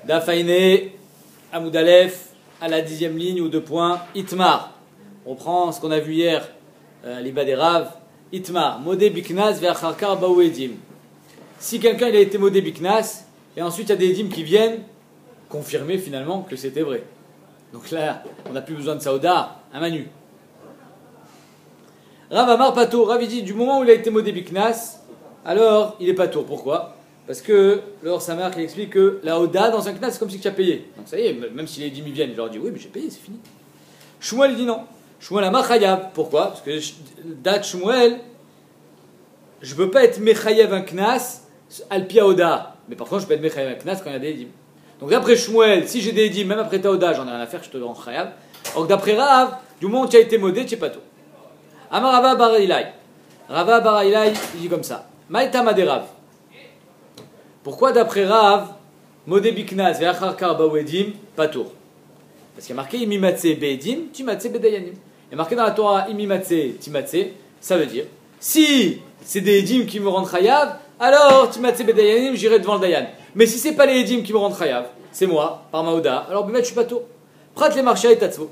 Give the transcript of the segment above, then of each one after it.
Dafaine, Amoud Aleph, à la 10e ligne ou 2 points, Itmar. On prend ce qu'on a vu hier, les Baderav. Itmar, Modé Biknas ve'acharkar baou edim. Si quelqu'un il a été Modé Biknas, et ensuite il y a des edim qui viennent confirmer finalement que c'était vrai. Donc là, on n'a plus besoin de Saouda, un Manu. Rav Amar Patour, Rav dit du moment où il a été Modé Biknas, alors il est Patour. Pourquoi? Parce que leur Samar qui explique que la Oda dans un Knas c'est comme si tu as payé. Donc ça y est, même si les dîmes viennent, il leur dit oui, mais j'ai payé, c'est fini. Shmuel dit non. Shmuel Amar Chayav. Pourquoi? Parce que date Shmuel, je ne peux pas être Mechayev un Knas Alpia Oda. Mais par contre, je peux être Mechayev un Knas quand il y a des dîmes. Donc d'après Shmuel, si j'ai des dîmes, même après ta Oda, j'en ai rien à faire, je te le rends Chayav. Donc d'après Rav, du moment où tu as été modé, tu n'es pas tout. Amar Rava Bar Ilai. Rava Bar Ilai, il dit comme ça. Maïta Maderav. Pourquoi d'après Rav, Modé Biknas ve'acharkar baou edim, patour? Parce qu'il y a marqué imimatse be'edim, timatse be'dayanim. Il y a marqué dans la Torah imimatse, timatse, ça veut dire si c'est des edim qui me rendent chayav, alors timatse be'dayanim, j'irai devant le dayan. Mais si c'est pas les edim qui me rendent chayav, c'est moi, par Maouda, alors je suis patour. Prat les marchés et tatzvo.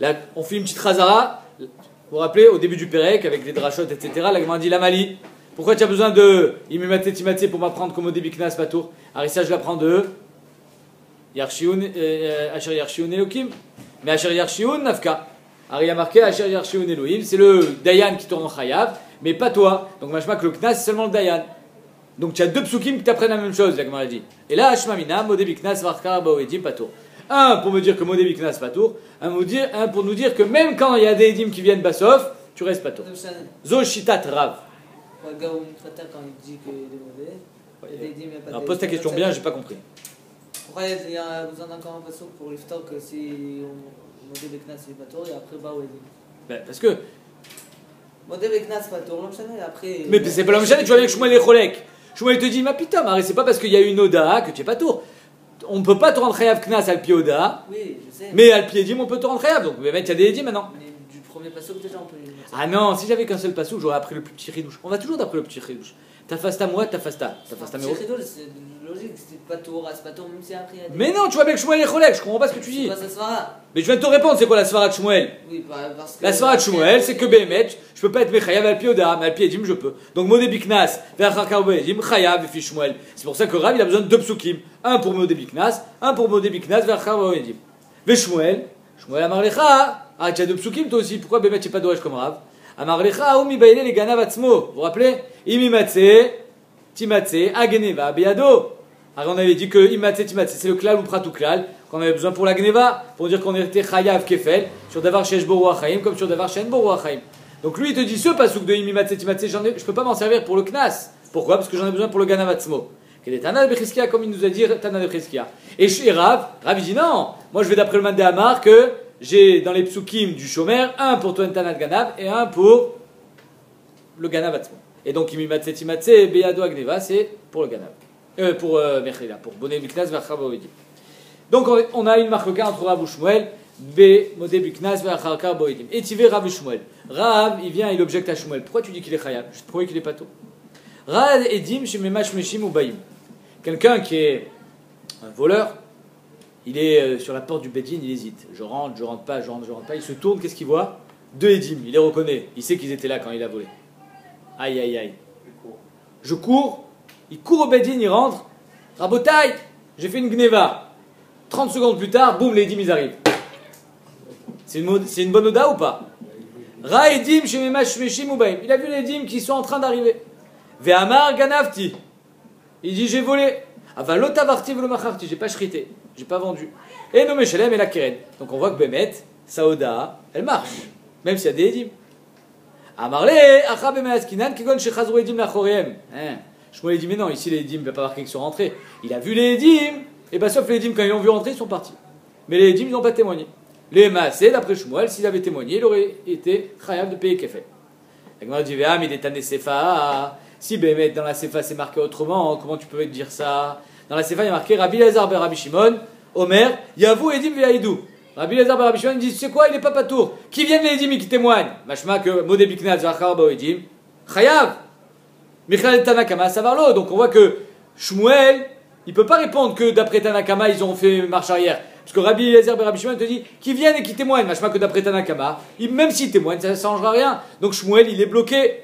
Là, on fait une petite razara. Vous vous rappelez, au début du Pérec, avec les drachot, etc., la Gemara dit la Mali. Pourquoi tu as besoin de Imimate Timate pour m'apprendre comme au début Biknas Patour? Alors ça je l'apprends de Asher Yarshioun Elohim. Mais Asher Yarshioun Nafka. Alors il y a marqué Asher Yarshioun Elohim, c'est le Dayan qui tourne en Chayav, mais pas toi. Donc machma que le Knas c'est seulement le Dayan. Donc tu as deux psukim qui t'apprennent la même chose, la Gemara dit. Et là Ashmamina, Modé Biknas Varkar Baoedim Patour. Un pour me dire que Modé Biknas Patour, un pour nous dire que même quand il y a des Edim qui viennent Bassof, tu restes Patour. Zoshitat Rav. Quand il dit qu'il est mauvais, alors pose ta question bien, j'ai pas compris. Pourquoi il y a besoin encore un façon pour l'iftar que si on modèle Beknas c'est pas tour et après bah ouais. Parce que. Modèle Beknas pas tour, l'homme et après. Mais c'est pas l'homme chané, tu vas avec Shmuel et Cholek. Shmuel te dit, ma putain, Marie, c'est pas parce qu'il y a une Oda que tu es pas tour. On ne peut pas te rendre Chayav Knas al pi Oda. Oui, je sais. Mais al pi Edim, on peut te rendre Chayav. Donc, il y a des Edim maintenant. Du premier passo déjà on peut. Ah non, si j'avais qu'un seul passo, j'aurais appris le plus petit ridouche. On va toujours d'après le petit ridouche. Ta fasta moi, ta fasta. Ta fasta méro. C'est logique, c'est pas tour, c'est pas tour, même si après. Mais non, tu vois avec Shmuel et Cholek, je comprends pas ce que tu dis. C'est pas sa svara. Mais je viens de te répondre, c'est quoi la svara de Shmuel? Oui, parce que. La svara de Shmuel, c'est que Behemet, je peux pas être Mechayav al pi Oda, mais al pi Edim, je peux. Donc Modé Biknas, Ve'acharkar baou edim, Chayav et fi Shmuel. C'est pour ça que Rav, il a besoin de deux psukim. Un pour Modé Biknas, un pour Modé Biknas, Ve'acharkar baou edim. Ve Shmuel Amar Lecha. Ah, tu as deux psukim toi aussi, pourquoi Behemet, tu n'es pas doresh comme Rav? Amar Lecha, ou mi baile les ganav atzmo. Vous vous rappelez? Imimatse, timatse, ageneva, beado. Alors on avait dit que imatse, timatse, c'est le klal ou pratou klal, qu'on avait besoin pour la gneva, pour dire qu'on était chayav kefel, sur davar shesh boru achaim, comme sur davar shen boru achaim. Donc lui il te dit ce pasouk de imimatse, timatse, je peux pas m'en servir pour le knas. Pourquoi? Parce que j'en ai besoin pour le ganav atzmo. Quel est Tana de Bechizkia, comme il nous a dit Tana de Bechizkia. Et chez Rav il dit non, moi je vais d'après le man de Hamar que j'ai dans les psukim du Shomer, un pour toi Tana de Ganav et un pour le Ganav Atzmo. Et donc Imimatse Timatse et Beyado Agneva, c'est pour le Ganav. Pour Mechila, pour Boné Biknas Vachar Baoedim. Donc on a une marque entre Rav et Shmuel, B, Modé Biknas Vachar Baoedim. Et tu veux Rav et Shmuel. Rav, il vient, il objecte à Shmuel. Pourquoi tu dis qu'il est Chayav? Je te prouve qu'il est pas tôt. Rav Edim chez Memash Meshim ou Baïm. Quelqu'un qui est un voleur, il est sur la porte du Bedin, il hésite. Je rentre pas, il se tourne, qu'est-ce qu'il voit? Deux Edim, il les reconnaît. Il sait qu'ils étaient là quand il a volé. Aïe, aïe, aïe. Je cours, il court au Bedin, il rentre. Rabotaï, j'ai fait une gneva. 30 secondes plus tard, boum, les Edim, ils arrivent. C'est une bonne oda ou pas? Ra Edim chez Memash Meshim ou Baïm. Il a vu les Edim qui sont en train d'arriver. Ve'amar ganavti. Il dit j'ai volé. Avalotavarti velomacharti, j'ai pas shrité, j'ai pas vendu. Et nommé Shalem et la Keren. Donc on voit que Bemet, Saoda, elle marche, même s'il y a des Edim. Amarle, Achab et Measkinan, Kigon Shechazru Edim la Choriem. Shmuel dit mais non, ici les Edim, il va pas marquer qu'ils sont rentrés. Il a vu les Edim, et bah sauf les Edim, quand ils l'ont vu rentrer, ils sont partis. Mais les Edim, ils n'ont pas témoigné. Les Maasé, d'après Shmuel, s'il avait témoigné, il aurait été Chayav de payer Kefel. La Gemara dit mais il est tanné Sefa. Si Bémet dans la Sefa c'est marqué autrement, comment tu peux dire ça? Dans la Sefa il y a marqué Rabbi Lazar ben Rabbi Shimon, Omer, Yavou Edim Ve'aïdou. Rabbi Lazar ben Rabbi Shimon dit c'est quoi? Il n'est pas patour. Qui viennent les Edim et qui témoignent? Machma que Modé Biknaz Zachar Bao Edim, Chayav. Michael Tanakama Savarlo. Donc on voit que Shmuel Il peut pas répondre que d'après Tanakama, ils ont fait marche arrière. Parce que Rabbi Eliezer et Rabbi Shimon te dit qu'ils viennent et qu'ils témoignent. Machma que d'après Tanakama, même s'ils témoignent, ça ne changera rien. Donc Shmuel, il est bloqué.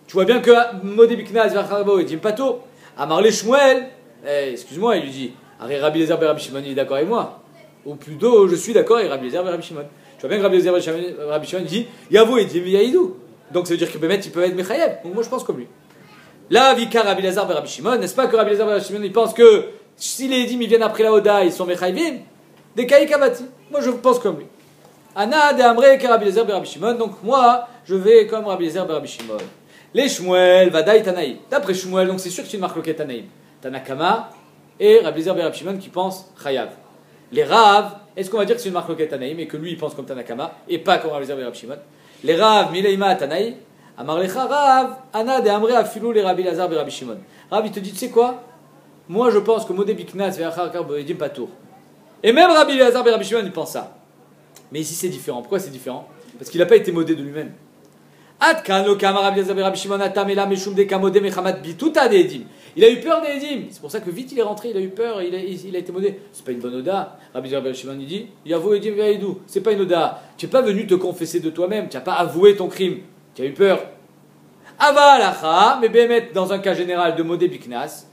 Tu vois bien que Modé Biknas, Vercharbo et Dim Pato, Amarle Shmuel, excuse-moi, il lui dit, Rabbi Eliezer et Rabbi Shimon, il est d'accord avec moi. Ou plutôt, je suis d'accord avec Rabbi Eliezer et Rabbi Shimon. Tu vois bien que Rabbi Eliezer et Rabbi Shimon dit, Yavo et Dim Yaïdou. Donc ça veut dire qu'ils peuvent être Mechayev. Donc moi je pense comme lui. Là, Vika Rabbi Eliezer et Rabbi Shimon, n'est-ce pas que Rabbi Eliezer et Rabbi Shimon, ils pensent que si les Edim ils viennent après la Oda, ils sont Mechayevim, des Kaïkavati. Moi je pense comme lui. Ana de Amre que Rabbi Eliezer et Rabbi Shimon, donc moi je vais comme Rabbi Eliezer et Rabbi Shimon. Les Shmuel, Vadaï Tanaïm. D'après Shmuel, donc c'est sûr que c'est une marque loquette Tanaïm. Tanakama et Rabbi Eliezer et Rabbi Shimon qui pensent Chayav. Les Rav, est-ce qu'on va dire que c'est une marque loquette Tanaïm et que lui il pense comme Tanakama et pas comme Rabbi Eliezer et Rabbi Shimon? Les Rav, Mileima Tanaïm. Amarlecha Rav, Ana de Amre Afilou les Rabbi Eliezer et Rabbi Shimon. Rav, il te dit, tu sais quoi? Moi je pense que Modé Biknas Ve'achar Karboedim Patour. Et même Rabbi Eliezer et Rabbi Shimon, il pense ça. Mais ici c'est différent. Pourquoi c'est différent? Parce qu'il n'a pas été modé de lui-même. Il a eu peur des Edim. C'est pour ça que vite il est rentré, il a eu peur, il a été modé. C'est pas une bonne oda. Rabbi Shimon il dit, Yavo Edim Ve'aidou. C'est pas une oda. Tu n'es pas venu te confesser de toi-même, tu n'as pas avoué ton crime. Tu as eu peur. Avalacha, mais Bémet, dans un cas général de modé Biknas,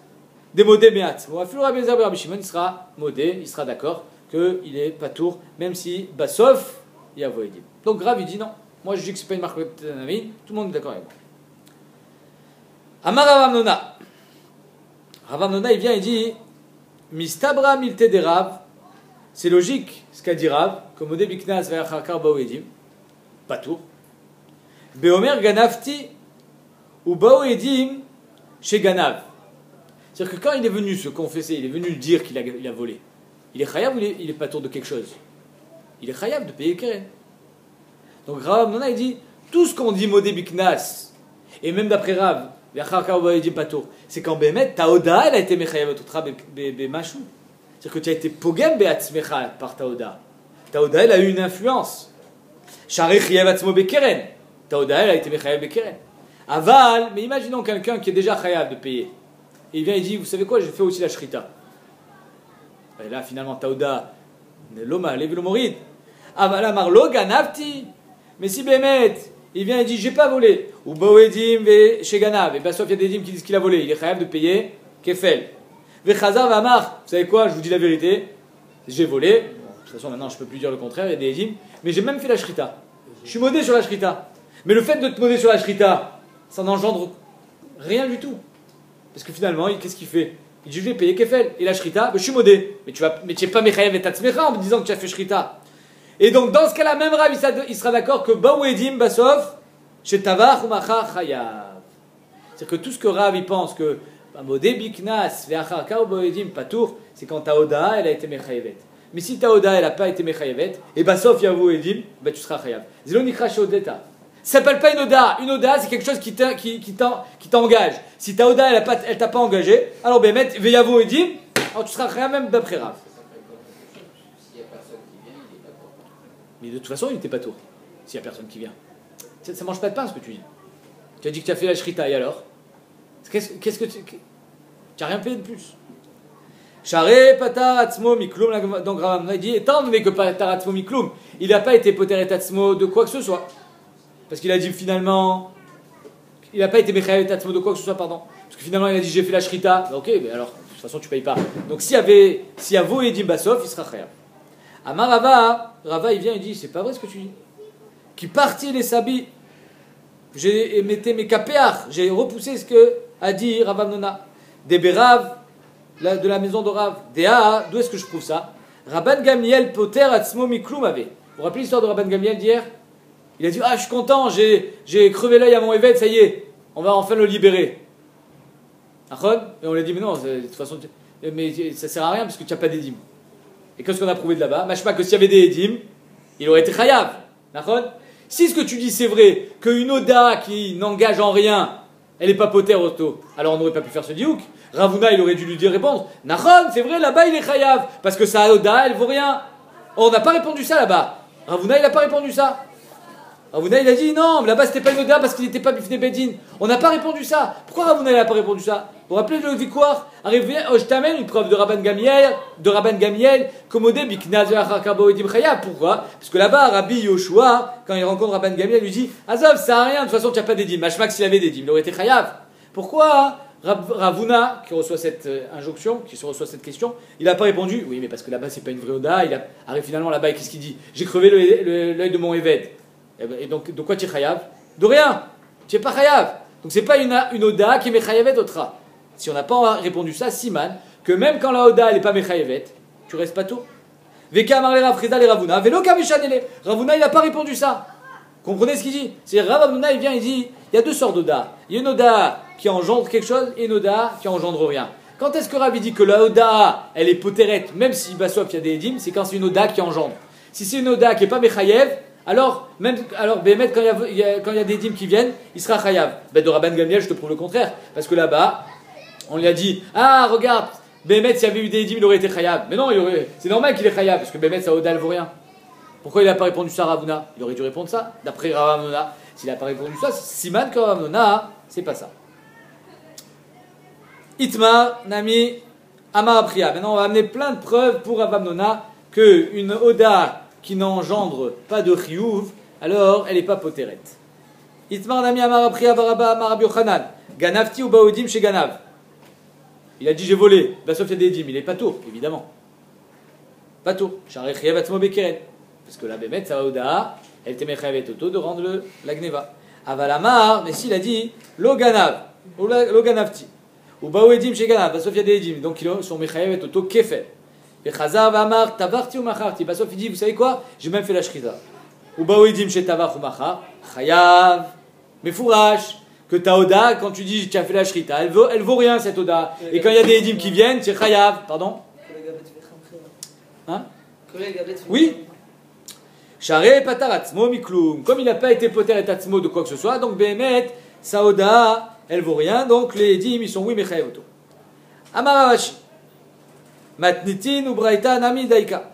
des modés Beat. Bon, Rabbi Eliezer et Rabbi Shimon, il sera modé, il sera d'accord qu'il est patour, même si Bassof, Yavo Edim. Donc Rav il dit non. Moi je dis que c'est pas une marque de Tanami, tout le monde est d'accord avec moi. Amar Rav Amnona. Rav Amnona il vient et dit Mistabra milte de Rav. C'est logique ce qu'a dit Rav, que modé Biknas ve'achar Karbo Edim, patour. Beomer Ganafti ou Bao Edim chez Ganav. C'est-à-dire que quand il est venu se confesser, il est venu dire qu'il a volé, il est chayav ou il est patour de quelque chose? Il est chayav de payer Keren. Donc Rav Amnona il dit, tout ce qu'on dit Modé Biknas, et même d'après Rav, c'est quand Bémet, ta Oda, elle a été mechayav otra b'mashou. C'est-à-dire que tu as été pogem be'atzmecha par ta Oda. Ta Oda, elle a eu une influence. Sharei chayav atzmo bekeren. Ta Oda, elle a été mechayav bekeren. Aval, mais imaginons quelqu'un qui est déjà chayav de payer. Et il vient et dit, vous savez quoi, j'ai fait aussi la shrita. Et là, finalement, ta Oda, l'oma, levi l'omorid. Aval amar lo ganavti. Mais si Bémet, il vient et dit, j'ai pas volé. Ou Boedim chez Ganav. Et bien, sauf il y a des dîmes qui disent qu'il a volé. Il est chayav de payer Kefel. Vechazar Vamar. Vous savez quoi, je vous dis la vérité. J'ai volé. De toute façon, maintenant, je peux plus dire le contraire. Il y a des dîmes. Mais j'ai même fait la shrita. Je suis modé sur la shrita. Mais le fait de te modder sur la shrita, ça n'engendre rien du tout. Parce que finalement, qu'est-ce qu'il fait? Il dit, je vais payer Kefel. Et la shrita, je suis modé. Mais tu n'es pas mechayav et tatzmecha en me disant que tu as fait shrita. Et donc, dans ce cas-là, même Rav, il sera d'accord que Baouedim, Bassof, chez Tavach ou Macha Chayav. C'est-à-dire que tout ce que Rav, il pense que Modé Biknas, Ve'achar Kar Baouedim, Patour, c'est quand ta Oda, elle a été Mechayevet. Mais si ta Oda, elle n'a pas été Mechayevet, et Bassof, Yavo Edim, tu seras Chayav. Zelo Nikra Shodeta. Ça s'appelle pas une Oda. Une Oda, c'est quelque chose qui t'engage. Si ta Oda, elle t'a pas engagé, alors Bémet, Ve'yavo Edim, alors tu seras Chayav même d'après Rav. Mais de toute façon, il n'était pas tour. S'il n'y a personne qui vient. Ça ne mange pas de pain, ce que tu dis. Tu as dit que tu as fait la shrita, et alors? Qu'est-ce que tu n'as rien payé de plus. Share patar atzmo mikloum. Donc Rav Amnona dit, étant donné que patar atzmo mikloum, il n'a pas été poter et atzmo de quoi que ce soit. Parce qu'il a dit finalement, il n'a pas été mechayev et atzmo de quoi que ce soit, pardon. Parce que finalement, il a dit, j'ai fait la shrita. Ok, mais alors, de toute façon, tu ne payes pas. Donc s'il y a vo et dim bassof, il sera chayav. Amar Rava, il vient et dit, c'est pas vrai ce que tu dis. Qui partit les sabis, j'ai émetté mes kapéars, j'ai repoussé ce que a dit Rav Amnona. Des Bérav, de la maison de Rav. Déa, d'où est-ce que je prouve ça? Rabban Gamliel poter atzmo mikloum avait. Vous vous rappelez l'histoire de Rabban Gamliel d'hier? Il a dit, ah je suis content, j'ai crevé l'œil à mon évêque, ça y est, on va enfin le libérer. Et on lui a dit, mais non, de toute façon, mais ça sert à rien parce que tu n'as pas d'édim. Et qu'est-ce qu'on a prouvé de là-bas? Machma que s'il y avait des édim, il aurait été chayav. Si ce que tu dis c'est vrai, qu'une oda qui n'engage en rien, elle n'est pas poter auto, alors on n'aurait pas pu faire ce diouk. Ravuna, il aurait dû lui dire répondre, Nachon, c'est vrai, là-bas il est chayav, parce que sa oda, elle vaut rien. Oh, on n'a pas répondu ça là-bas. Ravuna, il n'a pas répondu ça. Ravuna il a dit non, mais là-bas c'était pas une Oda parce qu'il n'était pas Bifne Bedin. On n'a pas répondu ça. Pourquoi Ravuna il n'a pas répondu ça? Vous vous rappelez le Vikouar? Arrivé, je t'amène une preuve de Rabban Gamiel, Komodé Biknaz Kabo Edim Chaya. Pourquoi? Parce que là-bas, Rabbi Yoshua, quand il rencontre Rabban Gamiel, lui dit Azov, ça n'a rien, de toute façon tu n'as pas d'édim. Mashmak s'il avait d'édim, il aurait été Chayav. Pourquoi Ravuna, qui reçoit cette injonction, qui se reçoit cette question, il n'a pas répondu? Oui, mais parce que là-bas c'est pas une vraie Oda. Il arrive finalement là-bas et qu'est-ce qu'il dit? J'ai crevé l'œil de mon Eved. Et donc, de quoi tu es chayav? De rien. Tu n'es pas chayav. Donc, c'est pas une Oda qui est mechayavet otra. Si on n'a pas répondu ça, Siman, que même quand la Oda n'est pas mechayavet, tu restes pas tout. Veka Amarle Rav Chizda le Ravuna, Velo Kameshanele. Ravuna, il n'a pas répondu ça. Comprenez ce qu'il dit? C'est Ravuna, il vient, il dit il y a deux sortes d'Oda. Il y a une Oda qui engendre quelque chose et une Oda qui engendre rien. Quand est-ce que Rav dit que la Oda, elle est potérette, même si Bassof il y a des édim, c'est quand c'est une Oda qui engendre. Si c'est une Oda qui n'est pas mechayev, alors Bémet, quand il y a des dîmes qui viennent, il sera chayav. De Rabban Gamiel, je te prouve le contraire. Parce que là-bas, on lui a dit ah, regarde, Bémet, s'il y avait eu des dîmes, il aurait été chayav. Mais non, c'est normal qu'il est chayav, parce que Bémet, sa Oda, elle vaut rien. Pourquoi il n'a pas répondu ça à Ravuna? Il aurait dû répondre ça, d'après Ravamnona. S'il n'a pas répondu ça, c'est Siman que Ravamnona, c'est pas ça. Itmar, Nami, Amar Priya. Maintenant, on va amener plein de preuves pour Ravamnona qu'une Oda qui n'engendre pas de chiyuv, alors elle n'est pas potérette. Itmar Nami Amar Priya Baraba Amar Rabbi Yochanan. Ganavti ou Baodim chez Ganav. Il a dit j'ai volé. Sauf il y a des dîmes. Il est pas tour, évidemment. Pas tour. Charé Chayav Atzmo Bekeren. Parce que la Bémet, sa Oda, elle était Mechayavet Toto de rendre la Gneva. Avalamar, mais s'il a dit Lo Ganav, Lo Ganavti. Ou Baodim chez Ganav. Sauf il y a des dîmes. Donc ils sont Mechayavet Toto Kefel. Et Chazar va amar tavarti ou macharti. Bassof il dit vous savez quoi? J'ai même fait la shrita. Ou baouidim chez tavar ou machar. Chayav. Mais fourrache. Que ta Oda, quand tu dis tu as fait la shrita, elle vaut rien cette Oda. Et quand il y a des édim qui viennent, c'est chayav. Pardon? Hein? Oui. Charé pataratzmo mikloum. Comme il n'a pas été poter et tatzmo de quoi que ce soit, donc Bémet, sa Oda, elle vaut rien. Donc les édim ils sont oui mais chayav auto. Amaravashi. Matnitin ou Braïta Nami Daika.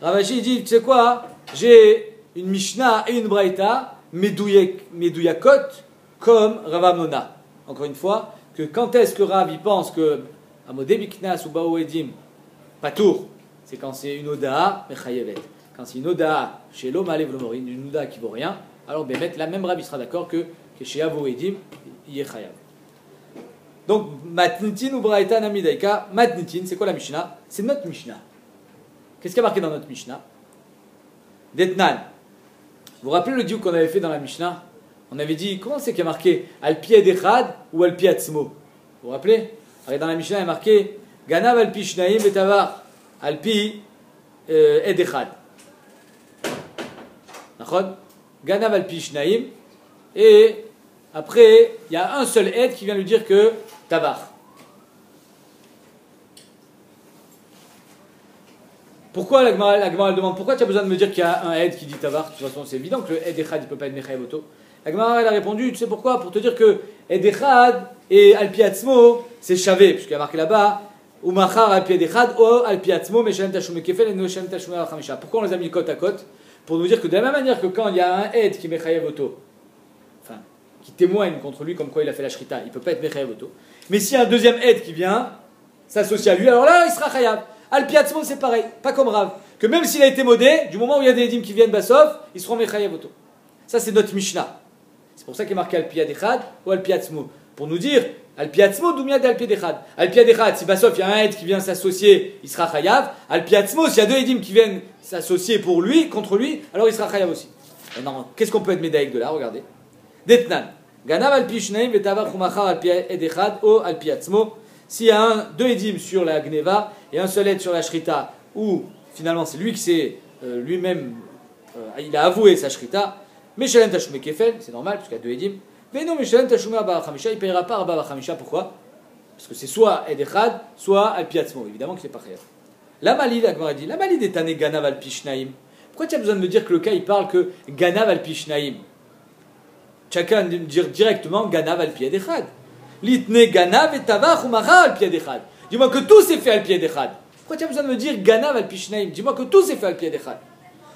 Ravashi dit, tu sais quoi? J'ai une Mishnah et une Braïta, Medouyakot, comme Ravamnona. Encore une fois, que quand est-ce que Rav il pense que Amodé Biknas ou Bao Edim, Patour, c'est quand c'est une Oda, Mechayevet. Quand c'est une Oda chez l'homme Alev Lomorin, une Oda qui vaut rien, alors Bémet, la même Rav il sera d'accord que chez Avo Edim, il est Chayav. Donc, Matnitin ou Braïta Namidaika, Matnitin, c'est quoi la Mishnah? C'est notre Mishnah. Qu'est-ce qu'il y a marqué dans notre Mishnah? Detnan. Vous vous rappelez le diou qu'on avait fait dans la Mishnah? On avait dit, comment c'est qu'il y a marqué Al-Pi Edechad ou Al-Pi Atzmo? Vous vous rappelez? Alors, dans la Mishnah, il y a marqué Ganav Al-Pi Shnaim Betavar Al-Pi Edechad. D'accord? Ganav Al-Pi Shnaim. Et après, il y a un seul aide qui vient lui dire que Tabar. Pourquoi la Gemara elle demande pourquoi tu as besoin de me dire qu'il y a un aide qui dit Tabar? De toute façon, c'est évident que le aide Echad ne peut pas être Mechayev Oto. La Gemara elle a répondu, tu sais pourquoi? Pour te dire que aide Echad et Alpi Atzmo, c'est Chavé, puisqu'il y a marqué là-bas Umachar Alpi Echad ou Alpi Atzmo, Meshalem Tashum Kefel et Meshalem Tashum Al-Khamisha. Pourquoi on les a mis côte à côte? Pour nous dire que de la même manière que quand il y a un aide qui est Mechayev Oto, enfin, qui témoigne contre lui comme quoi il a fait la shrita, il ne peut pas être Mechayev Oto. Mais s'il y a un deuxième aide qui vient s'associer à lui, alors là il sera Chayav. Al-Pi Atzmo c'est pareil, pas comme Rav. Que même s'il a été modé, du moment où il y a des édim qui viennent Bassof, ils seront Mechayev Oto. Ça c'est notre Mishnah. C'est pour ça qu'il est marqué Al-Pi Adechad ou Al-Pi Atzmo. Pour nous dire Al-Pi Atzmo, Doumia de Al-Pi Adechad. Al-Pi Adechad, si Bassof il y a un aide qui vient s'associer, il sera Chayav. Al-Pi Atzmo, s'il y a deux édim qui viennent s'associer pour lui, contre lui, alors il sera Chayav aussi. Maintenant, qu'est-ce qu'on peut être médaïque de là? Regardez. Detnan. Ganav Al-Pi Shnaim Vetavar Chumachar Al-Pi Adechad ou Al-Pi Atzmo. S'il y a deux édim sur la Gneva et un seul aide sur la Shrita, ou finalement c'est lui qui s'est lui-même, il a avoué sa Shrita, Meshalem Tashumé Kefel, c'est normal, parce qu'il y a deux édim. Mais non, Meshalem Tashumé Abba Chamisha, il ne payera pas Abba Chamisha, pourquoi? Parce que c'est soit Edechad, soit Al-Pi Atzmo, évidemment que c'est pas Chayav. La Malid, la Gemara dit, la Malid est un Ganav Al-Pi Shnaim. Pourquoi tu as besoin de me dire que le cas il parle que Ganav Al-Pi Shnaim? Chacun dire directement Ganav Al-Pi Edechad. Litne Ganav et Tavach ou Macha Al-Pi Edechad. Dis-moi que tout s'est fait Al-Pi Edechad. Pourquoi tu as besoin de me dire Ganav Al-Pi Shnaim? Dis-moi que tout s'est fait Al-Pi Edechad.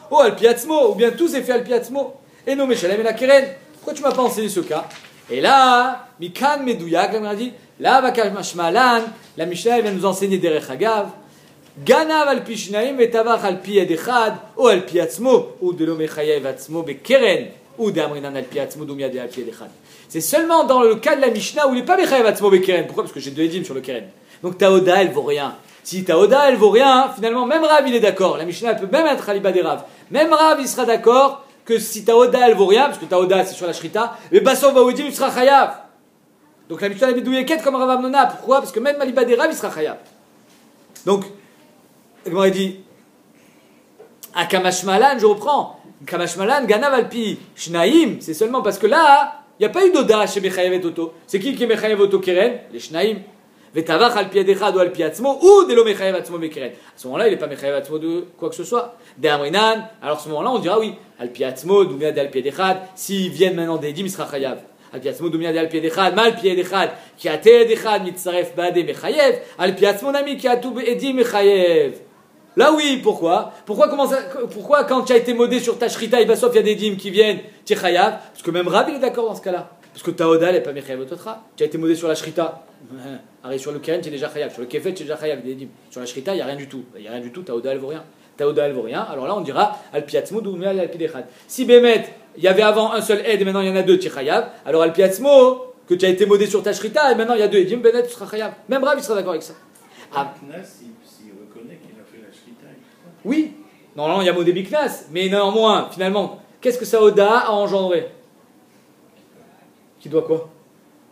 Oh Al-Pi Atzmo, ou bien tout s'est fait Al-Pi Atzmo. et non Meshalem et la Keren. Pourquoi tu m'as pas enseigné ce cas? Et là, Mikan Medouyak, comme on a dit, là, Vakashmalan, la Mishnah elle vient nous enseigner Derech Hagav. Ganav al pi shnaim et tavach al pi yed echad, ou al pi atzmo, ou de lo mechayev atzmo bekeren, ou de amrinan al pi atzmo dumyad al pi yed echad. C'est seulement dans le cas de la Mishnah où il n'est pas mechayev atzmo bekeren. Pourquoi? Parce que j'ai deux édimes sur le keren. Donc ta Oda elle vaut rien. Si ta Oda elle vaut rien, finalement même Rav il est d'accord. La Mishnah elle peut même être Khaliba des Rav. Même Rav il sera d'accord que si ta Oda elle vaut rien, parce que ta Oda c'est sur la Shrita, mais Bassov va il sera chayav. Donc la Mishnah elle est douilleket comme Rav Amnona. Pourquoi? Parce que même Khaliba des Rav il sera chayav. Donc il m'aurait dit, à Kamashmalan, je reprends, Kamashmalan, Ganav Alpi, Shnaim, c'est seulement parce que là, il n'y a pas eu d'Oda chez Mechayev et Toto. C'est qui est Mechayev Oto Keren? Les Shnaim. Vetavach Alpi Adechad ou Alpi Atzmo, ou Delo Mechayev Atzmo Bekeren. À ce moment-là, il n'est pas Mechayev Atzmo de quoi que ce soit. De Amrinan, alors à ce moment-là, on dira oui, Alpi Atzmo, Doumia de Alpi Adechad, s'ils viennent maintenant des Edim, il sera Chayav. Alpi Atzmo, Doumia de Alpi Adechad, Mal Pi Adechad, qui a Te Adechad, Mitzaref Bade Mechayev, Alpi Atzmo Nami, qui a tout Edim Mechayev. Là oui, pourquoi quand tu as été modé sur ta shrita, il y a des dîmes qui viennent, tu es chayav? Parce que même Rab il est d'accord dans ce cas-là. Parce que ta Oda n'est pas mechayav ototra. Tu as été modé sur la shrita. Arrête, sur le keren tu es déjà chayav. Sur le kefet tu es déjà chayav des dîmes. Sur la shrita il n'y a rien du tout. Il n'y a rien du tout, ta Oda elle vaut rien. Ta Oda elle vaut rien. Alors là on dira alpiatzmo ou alpidechad. Si Bémet, il y avait avant un seul aide et maintenant il y en a deux, tu es chayav. Alors alpiatzmo, que tu as été modé sur ta shrita et maintenant il y a deux edim, Bémet tu seras chayav. Même Rab il sera d'accord avec ça. Ah. Oui, normalement il y a Modé Biknas, mais néanmoins, finalement, qu'est-ce que sa Oda a engendré? Qui doit quoi?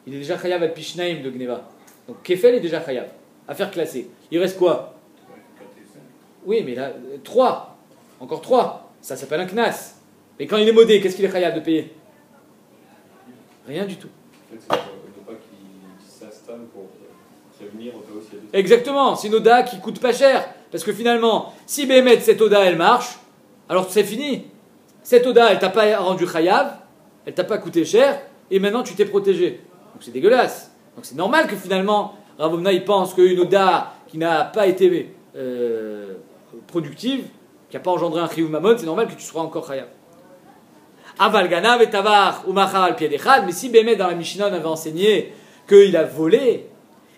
Il est déjà Chayav al Pishnaim de Gneva. Donc Kefel est déjà Chayav. Affaire classée. Il reste quoi? Oui, mais là, 3. Encore 3. Ça s'appelle un Knas. Mais quand il est modé, qu'est-ce qu'il est Chayav de payer? Rien du tout. En fait, c'est pas qu'il s'installe pour prévenir au cas où s'il y a des... Exactement, c'est une Oda qui coûte pas cher. Parce que finalement, si Bémet, cette Oda, elle marche, alors c'est fini. Cette Oda, elle t'a pas rendu chayav, elle t'a pas coûté cher, et maintenant tu t'es protégé. Donc c'est dégueulasse. Donc c'est normal que finalement, Rav Omna, il pense qu'une Oda qui n'a pas été productive, qui n'a pas engendré un chiyuv mamon, c'est normal que tu sois encore chayav. Aval ganav et tavar ou machar al pied d'echad, mais si Bémet, dans la Mishnah, on avait enseigné qu'il a volé,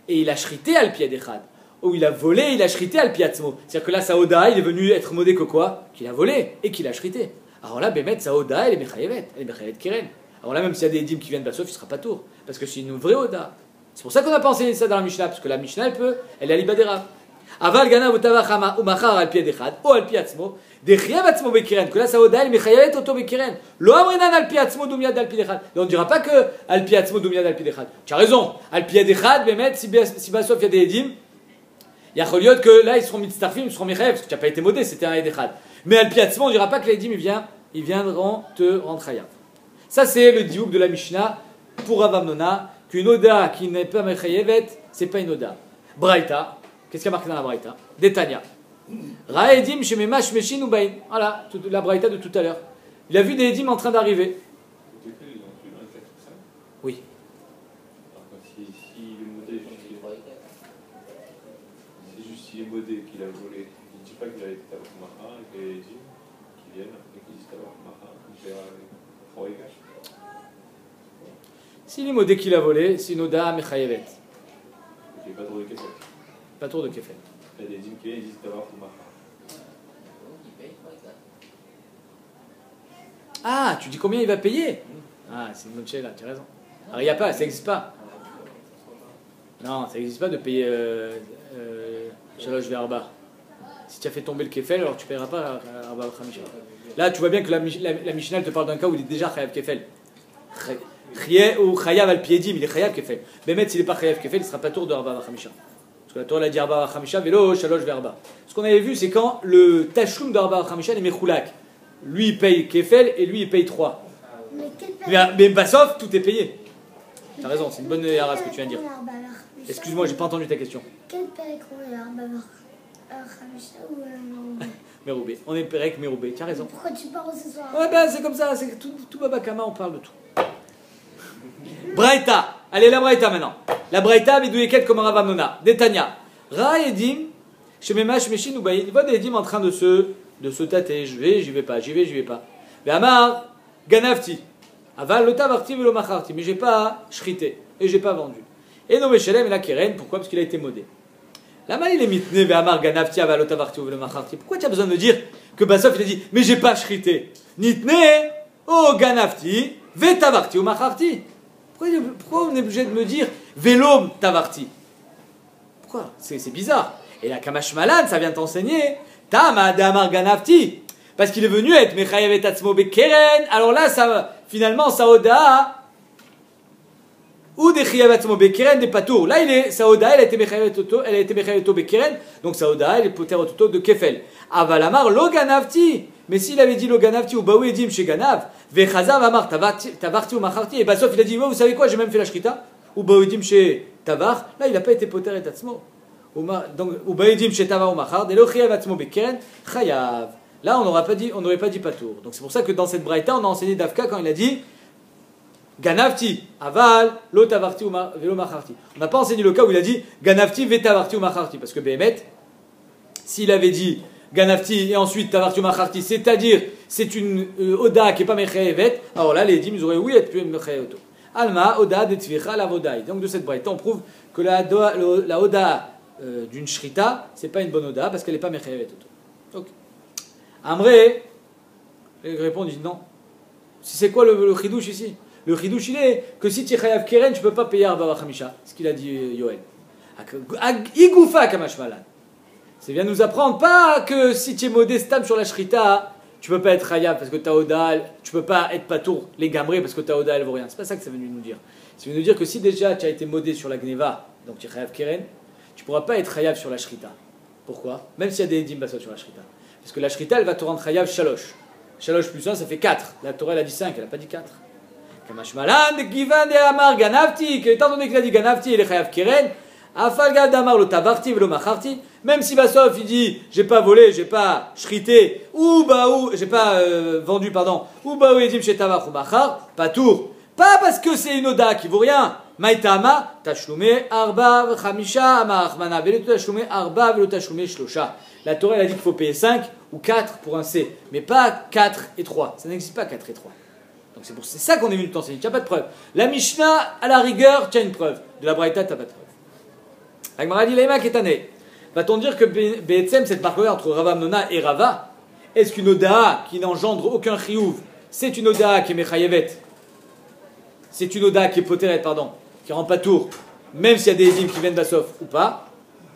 et il a shrité al pied d'echad, où il a volé, il a shrité al piatzmo. C'est-à-dire que là, sa Oda, il est venu être modé que quoi? Qu'il a volé et qu'il a shrité. Alors là, Bémet, sa Oda, elle est mechayevet, elle est mechayevet keren. Alors là, même s'il y a des dîmes qui viennent Bassof, il sera pas tour. Parce que c'est une vraie Oda. C'est pour ça qu'on n'a pas enseigné ça dans la Mishnah, parce que la Mishnah, elle est à l'ibadera. Aval gana votavachama ou machar al piedechad, ou al piatzmo, de chiyav atzmo bekeren, que là, sa Oda, elle est mechayevet auto bekeren. Lo amrinan al piatzmo doumyad al piedechad. Et on ne dira pas que al piatzmo doumyad al piedechad. Tu as raison. Al piedechad, Bémet, si Bassof, il y a des dîmes, il y a Choliot que là ils seront mitztafim, ils seront mechayev, parce que tu n'as pas été modé, c'était un edechad. Mais al piatzmo, on ne dira pas que les dîmes ils viendront te rendre chayav. Ça c'est le diouk de la Mishnah pour Rav Amnona, qu'une Oda qui n'est pas mechayevet, c'est pas une Oda. Braïta, qu'est-ce qu'il y a marqué dans la Braïta? Detania. Raedim shememash meshin ubain. Voilà, la Braïta de tout à l'heure. Il a vu des dîmes en train d'arriver. Oui. Il est modé, qu'il a volé. Il ne dit pas qu'il a été à Maha et que les dîmes qui viennent et qui disent à Maha, il verra les Roigash. S'il est modé qu'il a volé, c'est une Oda mechayevet. Il n'y a pas trop de kefet. Pas tour de kefet. Il y a des dîmes qui viennent et disent à Maha. Ah, tu dis combien il va payer? Ah, c'est une bonne chose là, tu as raison. Alors il n'y a pas, ça n'existe pas. Non, ça n'existe pas de payer Shalosh Verba. Si tu as fait tomber le Kefel, alors tu ne paieras pas Arba Khamisha. Là, tu vois bien que la Mishnah te parle d'un cas où il est déjà Chayav Kefel. Ou Chayav al Piedim, il est Chayav Kefel. Mais même s'il n'est pas Chayav Kefel, il ne sera pas tour de Arba Khamisha. Parce que la Torah a dit Arba Khamisha, vélo, Shalosh Verba. Ce qu'on avait vu, c'est quand le Tashloum d'Arba Khamisha est Mechoulak. Lui, il paye Kefel et lui, il paye 3. Mais Bassof, tout est payé. Tu as raison, c'est une bonne hara ce que tu viens de dire. Excuse-moi, j'ai pas entendu ta question. Quel père qu'on est Meroubé. On est Perek Meroubé, tu as raison. Pourquoi tu parles ce soir? Ouais, ben c'est comme ça, c'est tout Babakama, on parle de tout. Braïta. Allez, la Braïta maintenant. La Braïta, Bédouéket comme Rav Amnona. Détania. Ra Edim, Shememash Meshin Ubaïn. Il voit des Edim en train de se tâter. J'y vais pas. Mais Amar, Ganafti. Aval lo tavarti velo macharti. Mais j'ai pas shrité. Et j'ai pas vendu. Et no meshelem et la keren. Pourquoi? Parce qu'il a été modé. La mal il est mitne ve'amar ganafti aval lo tavarti velo macharti. Pourquoi tu as besoin de me dire que Bassof il a dit mais j'ai pas shrité? Nitne o ganafti ve tavarti ou macharti. Pourquoi on est obligé de me dire vélo tavarti? Pourquoi? C'est bizarre. Et la Kamash Malan, ça vient t'enseigner. Tama damar ganafti. Parce qu'il est venu être Mechayev et Tatzmo Bekeren. Alors là, ça, finalement, Saoda. Ou des Chayev Tatzmo Bekeren des Patour. Là, Saoda, elle a été Mechayev Bekeren. Donc Saoda, elle est Poter Ototo de Kefel. Avalamar lo ganafti. Mais s'il avait dit lo ganafti ou Baou Edim chez Ganav. Vechazav Amar Tavarti ou Macharti. Et Bassof, il a dit, vous savez quoi, j'ai même fait la Shrita. Ou Baou Edim chez Tavar. Là, il n'a pas été Poter et Tatzmo. Donc, ou Baou Edim chez Tavar ou Machar. Et lo Chayev Tatzmo Bekeren. Chayav. Là, on n'aurait pas dit patour. Donc c'est pour ça que dans cette braïta, on a enseigné Dafka quand il a dit Ganafti, aval, lo tavarti ou velo macharti. On n'a pas enseigné le cas où il a dit Ganafti, ve tavarti ou macharti. Parce que Behemet, s'il avait dit Ganafti et ensuite tavarti ou macharti, c'est-à-dire c'est une oda qui n'est pas mechayevet, alors là, les dîmes, ils auraient oui être plus mechayeveto. Alma, oda de tvicha la vodaï. Donc de cette braïta, on prouve que la oda d'une shrita, c'est pas une bonne oda parce qu'elle n'est pas mechayevet. Ok. Amré, il répond, il dit non. C'est quoi le chidouche ici? Le chidouche, il est que si tu es chayav keren, tu ne peux pas payer Arba Chamisha. C'est ce qu'il a dit Yoel. Igoufa kamashmalan. Ça vient nous apprendre pas que si tu es modestam sur la shrita, tu ne peux pas être chayav parce que ta oda, tu ne peux pas être patour les gamrés parce que ta oda elle vaut rien. C'est pas ça que ça veut nous dire. Ça veut nous dire que si déjà tu as été modé sur la gneva, donc tu es chayav keren, tu ne pourras pas être chayav sur la shrita. Pourquoi? Même s'il y a des dimbasot sur la shrita. Parce que la shrita, elle va te rendre chayav shalosh. Shalosh plus 1, ça fait 4. La Torah, elle a dit 5, elle n'a pas dit 4. Kamash malan, de givan de amar ganavti, que étant donné qu'il a dit ganavti, il est chayav keren, afal gad amar lo tavarti velo macharti, même si Bassof, il dit, j'ai pas volé, j'ai pas shrité, ou j'ai pas vendu, pardon, ou baou edim chez tavach ou machar, pas tour. Pas parce que c'est une oda qui vaut rien. Maïtama, tashlume arba chamisha amar achmana, velo tashlume arba velo tashlume shlosha. La Torah, elle a dit qu'il faut payer 5 ou 4 pour un C, mais pas 4 et 3. Ça n'existe pas 4 et 3. Donc c'est ça qu'on est venu t'enseigner. Tu n'as pas de preuve. La Mishnah, à la rigueur, tu as une preuve. De la Braïta, tu n'as pas de preuve. La Gemara dit, Laïma Ketané. Va-t-on dire que Be'etzem, cette marque-là entre Rava Amnona et Rava, est-ce qu'une oda qui n'engendre aucun chiyuv, c'est une oda qui est mechayevet, c'est une oda qui est poteret, pardon, qui rend pas tour, même s'il y a des édimes qui viennent d'Assof ou pas?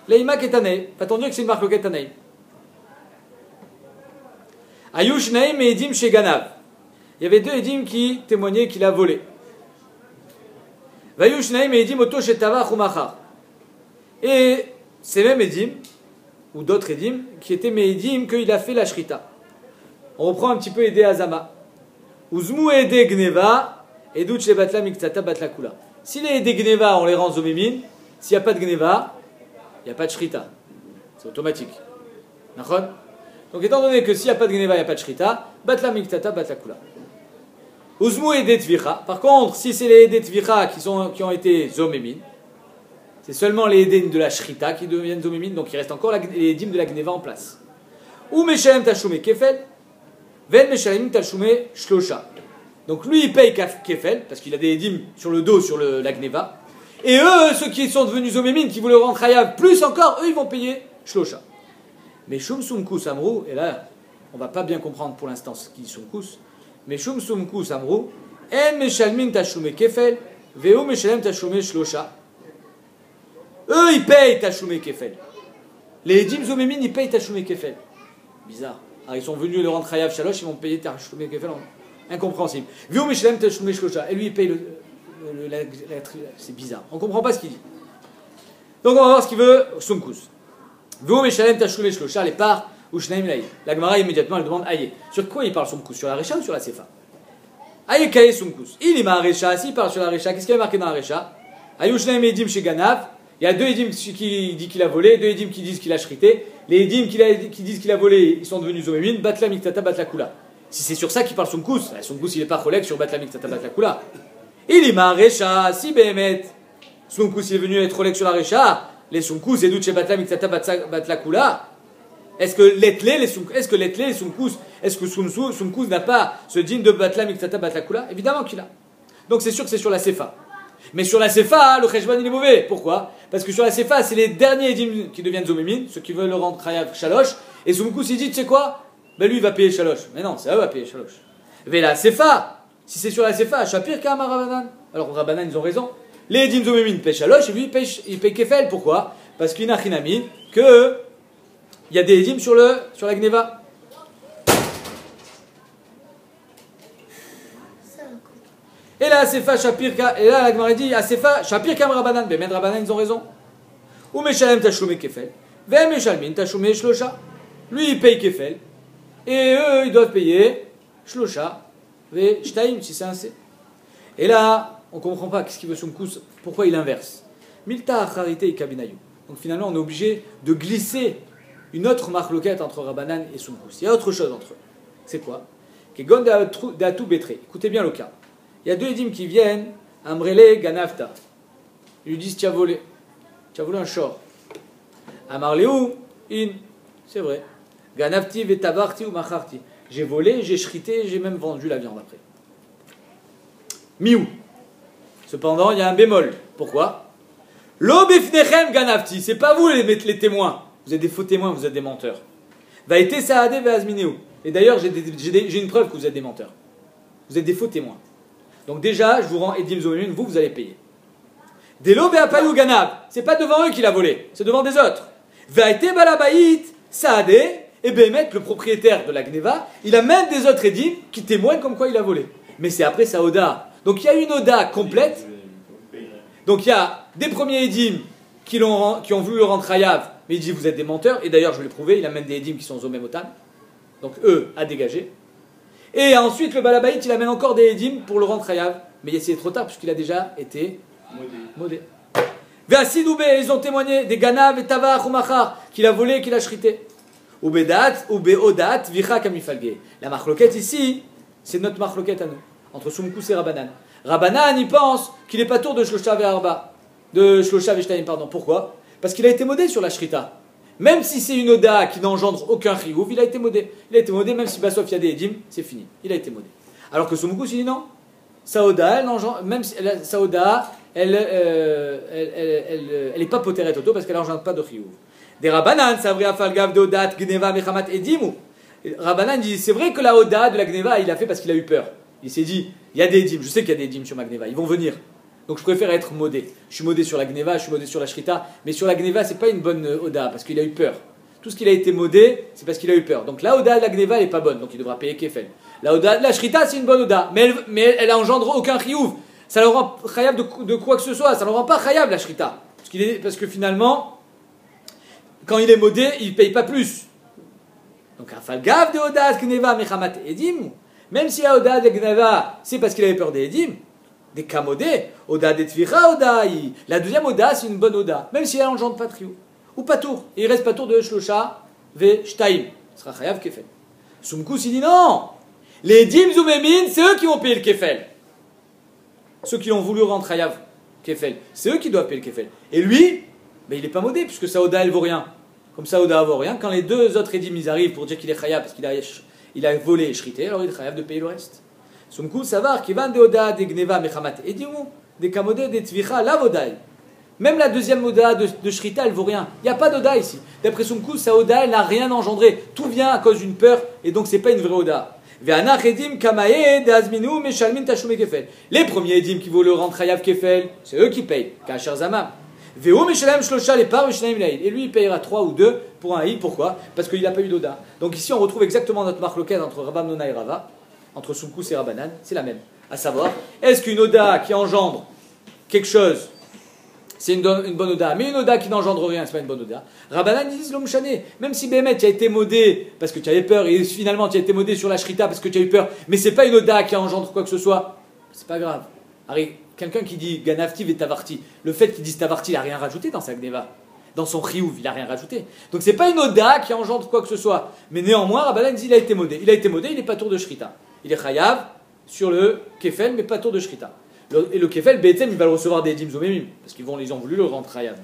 Leima Ketané, va-t-on dire que c'est une marque Ketané? Ayush Naim et Edim chez Ganav. Il y avait deux Edim qui témoignaient qu'il a volé. Vayush Naim et Edim Oto chez Tavach ou Machar. Et ces mêmes Edim, ou d'autres Edim, qui étaient mes Edim qu'il a fait la Shrita. On reprend un petit peu Ede Azama. Uzmu Ede Gneva, Edut chez Batla Miktata Batla Kula. Si les Ede Gneva, on les rend Zomémin, s'il n'y a pas de Gneva, il n'y a pas de shrita. C'est automatique. D'accord? Donc étant donné que s'il n'y a pas de gneva, il n'y a pas de shrita, batla miktata, batla kula. Uzmu et detvicha. Par contre, si c'est les detvicha qui ont été zomémin, c'est seulement les edem de la shrita qui deviennent zomémin, donc il reste encore les edim de la gneva en place. Ou meshalem tashume kefel, ven meshalem tashume shlosha. Donc lui il paye kefel, parce qu'il a des edim sur le dos, sur la gneva. Et eux, ceux qui sont devenus zomémines, qui voulaient rendre chayav plus encore, eux, ils vont payer shlosha. Mais shum sumkus amrou, et là, on va pas bien comprendre pour l'instant ce qui sumkus, mais shum sumkus amrou, en meshalmin tashume kefel, veu meshalem tashume shlosha. Eux, ils payent tashume kefel. Les edim zomémines, ils payent tashume kefel. Bizarre. Alors, ils sont venus le rendre chayav shalosh, ils vont payer tashume kefel. Incompréhensible. Veu meshalem tashume shlosha. Et lui, il paye c'est bizarre. On ne comprend pas ce qu'il dit. Donc on va voir ce qu'il veut. Sumkus. Vou meshalem tashume shlosha, les parts ou shnaim laï. La Gemara immédiatement elle demande aïe. Sur quoi il parle Sumkus? Sur la Recha ou sur la Sefa? Aïe kaye Sumkus. Il est ma Recha. S'il parle sur la Recha, qu'est-ce qu'il y a marqué dans la Recha? Aïe shnaim edim chez Ganav. Il y a deux edim qui disent qu'il a volé, deux edim qui disent qu'il a shrité. Les edim qui disent qu'il a volé, ils sont devenus zomémin. Batla miktata batla kula. Si c'est sur ça qu'il parle Sumkus, Sumkus il n'est pas collègue sur batla miktata batla kula. Il est ma Recha, si Behemet. Sumkus est venu être Rolek sur la Recha. Les Sumkus, et d'où chez Batla Miktata Batla Kula. Est-ce que l'etle et Sumkous, est-ce que Sumkous n'a pas ce din de Batla Miktata Batlakula? Évidemment qu'il a. Donc c'est sûr que c'est sur la Sefa. Mais sur la Sefa, le Cheshvan il est mauvais. Pourquoi? Parce que sur la Sefa, c'est les derniers Edim qui deviennent Zomémin, ceux qui veulent le rendre Chayav Shalosh. Et Sumkous il dit, tu sais quoi? Ben lui il va payer Shalosh. Mais non, c'est eux qui va payer Shalosh. Mais la Sefa, si c'est sur la Sefa, Shapir Kama Rabanan. Alors Rabanan ils ont raison. Les Edim Zomémin payent Shalosh et lui il paye Kefel. Pourquoi? Parce qu'il y a Chinami que il y a des Edim sur la Gneva. Et là, Sefa Shapir, et là, la Gemara dit, Sefa Shapir Kam Rabanan, mais Rabanan, ils ont raison. Ou Meshalem Tashumé Kefel, Ve Meshalmin Tashumé Shlosha. Lui, il paye Kefel, et eux, ils doivent payer Shlosha, Ve Shtaim, si c'est un C. Et là, on ne comprend pas qu'est-ce qu'il veut Sumkous, pourquoi il inverse. Milta Acharite et Kabinayu. Donc finalement, on est obligé de glisser une autre marloquette entre Rabanan et Sumkous. Il y a autre chose entre eux. C'est quoi? Kegon Datu Betre. Écoutez bien le cas. Il y a deux édimes qui viennent, Amrele Ganafta. Ils lui disent, tu as volé un shor. Amarleu, in. C'est vrai. Ganafti vetavarti ou macharti. J'ai volé, j'ai shrité, j'ai même vendu la viande après. Miou. Cependant, il y a un bémol. Pourquoi? Lo bifnechem ganafti. C'est pas vous les témoins. Vous êtes des faux témoins, vous êtes des menteurs. Va été saade veazmineu. Et d'ailleurs, j'ai une preuve que vous êtes des menteurs. Vous êtes des faux témoins. Donc déjà, je vous rends Edim Zomémin, vous allez payer. Delo be'apayou ganab, c'est pas devant eux qu'il a volé, c'est devant des autres. Va'ite balabaït, saade, et Bémet, le propriétaire de la Gneva, il amène des autres Edim qui témoignent comme quoi il a volé. Mais c'est après sa Oda. Donc il y a une Oda complète. Donc il y a des premiers Edim qui ont voulu le rendre Chayav, mais il dit vous êtes des menteurs, et d'ailleurs je vais le prouver, il amène des Edim qui sont Zomémotan. Donc eux, à dégager. Et ensuite, le Balabaït, il amène encore des Edim pour le rendre Chayav. Mais c'est trop tard, puisqu'il a déjà été modé. Ve'asidoubé, ils ont témoigné des Ganav et Tavach ou Machar, qu'il a volé et qu'il a shrité. Ou Beodat, Vicha Kamifalge. La marloquette ici, c'est notre marloquette à nous, entre Sumkous et Rabanan. Rabanan, il pense qu'il n'est pas tour de Shlosha Ve'arba, de Shlosha Ve'shtaim, pardon. Pourquoi? Parce qu'il a été modé sur la shrita. Même si c'est une Oda qui n'engendre aucun chiyuv, il a été modé. Il a été modé, même si Bassof il y a des Edim, c'est fini. Il a été modé. Alors que Sumkous, il dit non. Sa Oda, elle n'engendre, même si sa Oda, elle n'est pas poteret auto parce qu'elle n'engendre pas de chiyuv. Des Rabanan, ça vrai afalgav de Odat, Gneva, Mechamat, Edimu. Rabanan dit c'est vrai que la Oda de la Gneva, il a fait parce qu'il a eu peur. Il s'est dit il y a des Edim, je sais qu'il y a des Edim sur ma Gneva, ils vont venir. Donc je préfère être modé. Je suis modé sur la Gneva, je suis modé sur la Shrita, mais sur la Gneva, c'est pas une bonne Oda, parce qu'il a eu peur. Tout ce qu'il a été modé, c'est parce qu'il a eu peur. Donc la Oda de la Gneva, elle n'est pas bonne, donc il devra payer Kefel. La Oda de la Shrita, c'est une bonne Oda, mais elle engendre aucun chiyuv. Ça ne le rend chayav de quoi que ce soit, ça ne le rend pas chayav la Shrita. Parce que finalement, quand il est modé, il ne paye pas plus. Donc un falgav de Oda, Gneva, Mechamat, Edim, même si la Oda de Gneva, c'est parce qu'il avait peur des Edim, des kamodés, Oda des Tvira, Oda. La deuxième Oda, c'est une bonne Oda, même si elle engendre pas Triou. Ou pas tour. Et il reste pas tour de Shlosha, Ve Shtaim. Ce sera Chayav Kefel. Sumkous, il dit non. Les Dim Zoumémin, c'est eux qui vont payer le Kefel. Ceux qui ont voulu rendre Chayav Kefel, c'est eux qui doivent payer le Kefel. Et lui, ben, il n'est pas modé, puisque sa Oda, elle vaut rien. Comme ça, Oda, elle vaut rien. Quand les deux autres Edim, ils arrivent pour dire qu'il est Chayav, parce qu'il a volé et shrité, alors il est Chayav de payer le reste. Sumkous, savoir qui va de Oda, des Gneva, Mechamat, Edimu, des Kamodé, des Tvicha, la Vodaï. Même la deuxième Oda de Shrita, elle vaut rien. Il n'y a pas d'Oda ici. D'après Sumkous, sa Oda, elle n'a rien engendré. Tout vient à cause d'une peur, et donc c'est pas une vraie Oda. Les premiers Edim qui vont le rendre Chayav Kefel, c'est eux qui payent. Kacher Zamam. Et lui, il payera 3 ou 2 pour un I. Pourquoi? Parce qu'il n'a pas eu d'Oda. Donc ici, on retrouve exactement notre marque locale entre Rabam Nona et Rava, entre Sumkous et Rabanan, c'est la même. À savoir, est-ce qu'une Oda qui engendre quelque chose, c'est une bonne Oda, mais une Oda qui n'engendre rien, c'est pas une bonne Oda. Rabanan disent l'Omshane, même si Bémet tu as été modé parce que tu avais peur, et finalement tu as été modé sur la Shrita parce que tu as eu peur, mais c'est pas une Oda qui engendre quoi que ce soit, c'est pas grave. Quelqu'un qui dit Ganafti et Tavarti, le fait qu'il dise Tavarti, il n'a rien rajouté dans sa Gneva. Dans son Chiyuv, il n'a rien rajouté. Donc c'est pas une Oda qui engendre quoi que ce soit. Mais néanmoins, Rabanan dit il a été modé. Il a été modé, il n'est pas tour de Shrita. Il est Chayav sur le Kefel, mais pas tour de Shrita. Et le Kefel, Be'etzem, il va le recevoir des Edim Zomemim, parce qu'ils ont voulu le rendre Chayav.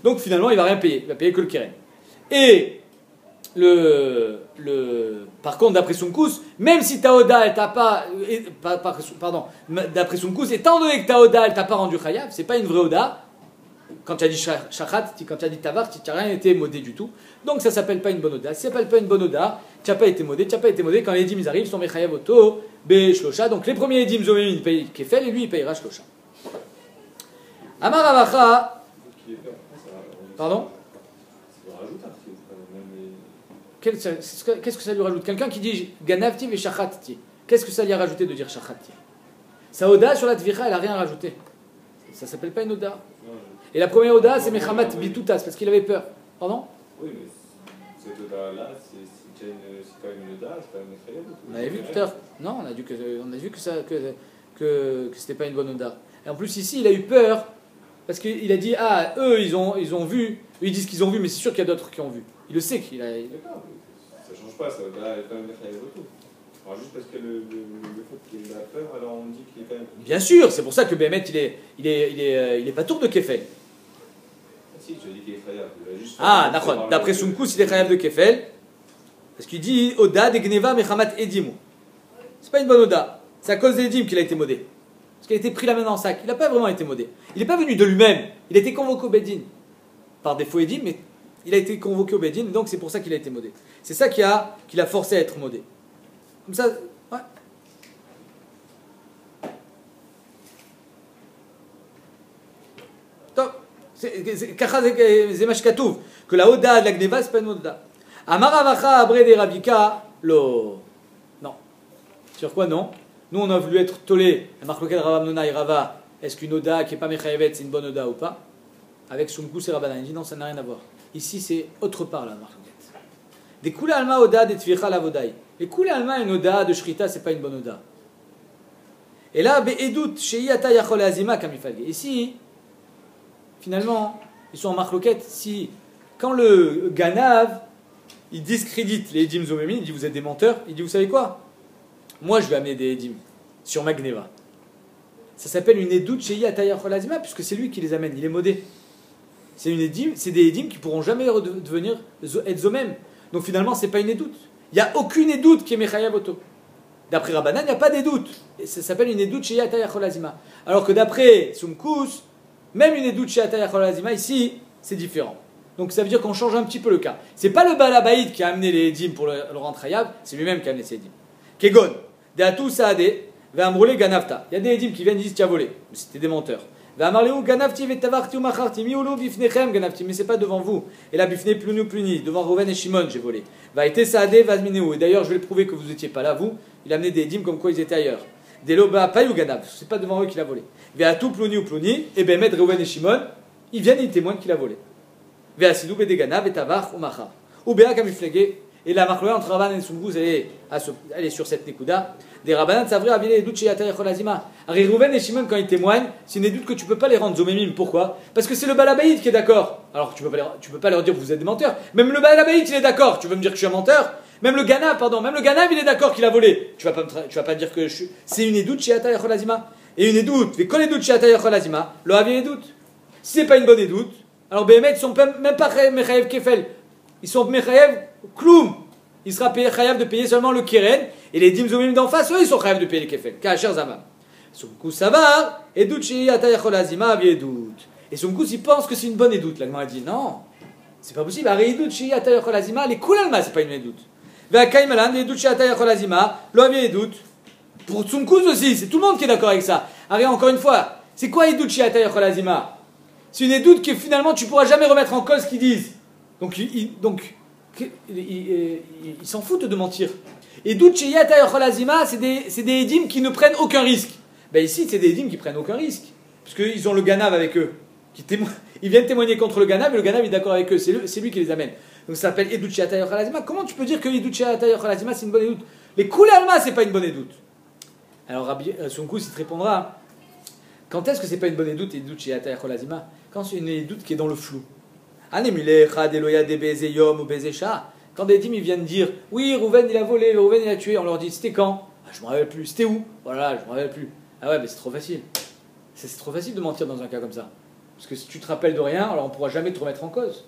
Donc finalement, il ne va rien payer. Il va payer que le Keren. Et par contre, d'après Sunkus, même si ta Oda, elle t'a pas. Pardon, d'après Sunkus, étant donné que ta Oda, elle t'a pas rendu Chayav, c'est pas une vraie Oda. Quand tu as dit Shachat, quand tu as dit Tavar, tu n'as rien été modé du tout. Donc ça s'appelle pas une bonne Oda. Ça s'appelle pas une bonne Oda, tu n'as pas été modé, Quand les Edim ils arrivent, ils sont Mechayav Oto, Be Shlosha. Donc les premiers Edim, Zomemi, ils payent Kefel et lui, il payera Shlosha. Amar Avacha. Pardon? Qu'est-ce que ça lui rajoute? Quelqu'un qui dit Ganavti et Shachatti. Qu'est-ce que ça lui a rajouté de dire Shachati? Sa Oda sur la Tvicha, elle n'a rien rajouté. Ça s'appelle pas une Oda. Et la première Oda, c'est Mechamat Bitutas, parce qu'il avait peur. Pardon? Oui, mais cette Oda-là, c'est quand même une Oda, c'est pas une Mechayev. On avait vu tout à l'heure. Non, on a vu que c'était pas une bonne Oda. Et en plus, ici, il a eu peur, parce qu'il a dit ah, eux, ils ont vu. Eux, ils disent qu'ils ont vu, mais c'est sûr qu'il y a d'autres qui ont vu. Il le sait qu'il a. D'accord, ça change pas, ça Oda est quand même Mechayev autour. Alors juste parce que le fait qu'il a peur, alors on dit qu'il est quand même. Bien sûr, c'est pour ça que Bémet, il est pas tour de Kefel. Si, tu as dit qu'il est Chayav. Ah, d'accord. D'après Sunkus, il est Chayav de Kefel. Parce qu'il dit Oda de Gneva Mechamat Edimu. C'est pas une bonne Oda. C'est à cause d'Edim qu'il a été modé. Parce qu'il a été pris la main dans le sac. Il n'a pas vraiment été modé. Il n'est pas venu de lui-même. Il a été convoqué au Bedin. Par défaut Edim, mais il a été convoqué au Bedin, donc c'est pour ça qu'il a été modé. C'est ça qui l'a forcé à être modé. Comme ça, ouais. C'est Mashkatouv. Que la Oda de la Gneva, c'est pas une Oda. Amaravacha abré des Rabika, lo. Non. Sur quoi non? Nous, on a voulu être tolé. La marque locale Ravam Nona et Rava. Est-ce qu'une Oda qui n'est pas Mechayevet, c'est une bonne Oda ou pas? Avec Sunkus et Rabbanan. Il dit non, ça n'a rien à voir. Ici, c'est autre part la marque locale. Des Kula Alma Oda, des Tvicha la Vodaï. Les Kula Alma, une Oda de Shrita, c'est pas une bonne Oda. Et là, Be'edut, Sheiyata Yachol Azima, Kamifalge. Ici, finalement, ils sont en marloquette. Si, quand le Ganav, il discrédite les Edim Zomemi, il dit vous êtes des menteurs, il dit vous savez quoi? Moi je vais amener des Edim sur Magneva. Ça s'appelle une Edut Sheiyata Yachol Azima, puisque c'est lui qui les amène, il est modé. C'est des Edim qui pourront jamais devenir être Zomem. Donc finalement, c'est pas une Edut. Il n'y a aucune Edut qui est Mechayav Oto. D'après Rabbanan, il n'y a pas d'Edut. Ça s'appelle une Edut Sheiyata Yachol Azima. Alors que d'après Sunkus, même une Edut Sheiyata Yachol Azima, ici, c'est différent. Donc ça veut dire qu'on change un petit peu le cas. C'est pas le Balabaïd qui a amené les Edim pour le rendre Chayav, c'est lui-même qui a amené ces Edim. Kegon, Deatu Saade, Ve'amrole Ganavta. Il y a des Edim qui viennent et disent tu as volé. Mais c'était des menteurs. Ve'amarleu Ganavti ve'tavarti umacharti miulu bifnechem Ganavti. Mais c'est pas devant vous. Et là, bifne plunu pluni, devant Rouven et Shimon, j'ai volé. Va'ete Saade vazmineu. Et d'ailleurs, je vais le prouver que vous n'étiez pas là, vous. Il a amené des Edim comme quoi ils étaient ailleurs. Deloba payu Ganav. C'est pas devant eux qu'il a volé. Ve'atu pluni ou pluni. Et ben, Med Rouven et Shimon, ils viennent et ils témoignent qu'il a volé. Ve'asidou bedegana ve'tavar umachar. Ou be'a kamiflege. Et la marque entre Rabban et Sungus, elle est sur cette Nekuda. Des Rabbanan savraient à les doutes chez Yata Yachol Azima. Ari Rouven et Shimon, quand ils témoignent, c'est une doute que tu ne peux pas les rendre Zomemim. Pourquoi? Parce que c'est le Balabaïd qui est d'accord. Alors tu peux pas leur dire que vous êtes des menteurs. Même le Balabaïd, il est d'accord. Tu veux me dire que je suis un menteur? Même le Ganav, il est d'accord qu'il a volé. Tu vas pas dire que c'est une doute chez Yata Yachol Azima. Et une doute, mais quand les doutes chez Yata Yachol Azima, lo avi les doutes. Si c'est pas une bonne doute, alors Béhémet, ils sont même pas Mechayev Kefel. Ils sont Mechayev Kloum. Il sera Chayav de payer seulement le Keren. Et les Dim Zomim d'en face, eux, ils sont Chayav de payer les Kefel. Kacher Zamam. Sunkus Savar, Edut Sheyata Yachol Azima, Edut. Et Sunkus, il pense que c'est une bonne Edut. L'Agma a dit non, c'est pas possible. Arrête Edut Sheyata Yachol Azima, les Kulalma, c'est pas une Edut. Ve'akaim Malan, Edut Sheyata Yachol Azima, Loavi Edut. Pour Sunkus aussi, c'est tout le monde qui est d'accord avec ça. Arrête, encore une fois, c'est quoi Edut Sheyata Yachol Azima? C'est une Edut que finalement tu pourras jamais remettre en cause ce qu'ils disent. Donc ils s'en foutent de mentir. Et doute chez Yata Yachol Azima, c'est des Edim qui ne prennent aucun risque. Ben ici, c'est des Edim qui prennent aucun risque. Parce qu'ils ont le Ganav avec eux. Ils viennent témoigner contre le Ganav et le Ganav est d'accord avec eux. C'est lui qui les amène. Donc ça s'appelle Edut chez Yata Yachol Azima. Comment tu peux dire que Edut chez Yata Yachol Azima c'est une bonne Edut? Les Koulé Alma, c'est pas une bonne Edut. Alors Rabbi Sunkus, il te répondra quand est-ce que c'est pas une bonne Edut, Edut chez Yata Yachol Azima? Quand c'est une Edut qui est dans le flou. Quand des dîmes ils viennent dire oui, Rouven il a volé, Rouven il a tué, on leur dit c'était quand? Ah, je me rappelle plus. C'était où? Voilà, je me rappelle plus. Ah ouais, mais c'est trop facile. C'est trop facile de mentir dans un cas comme ça. Parce que si tu te rappelles de rien, alors on pourra jamais te remettre en cause.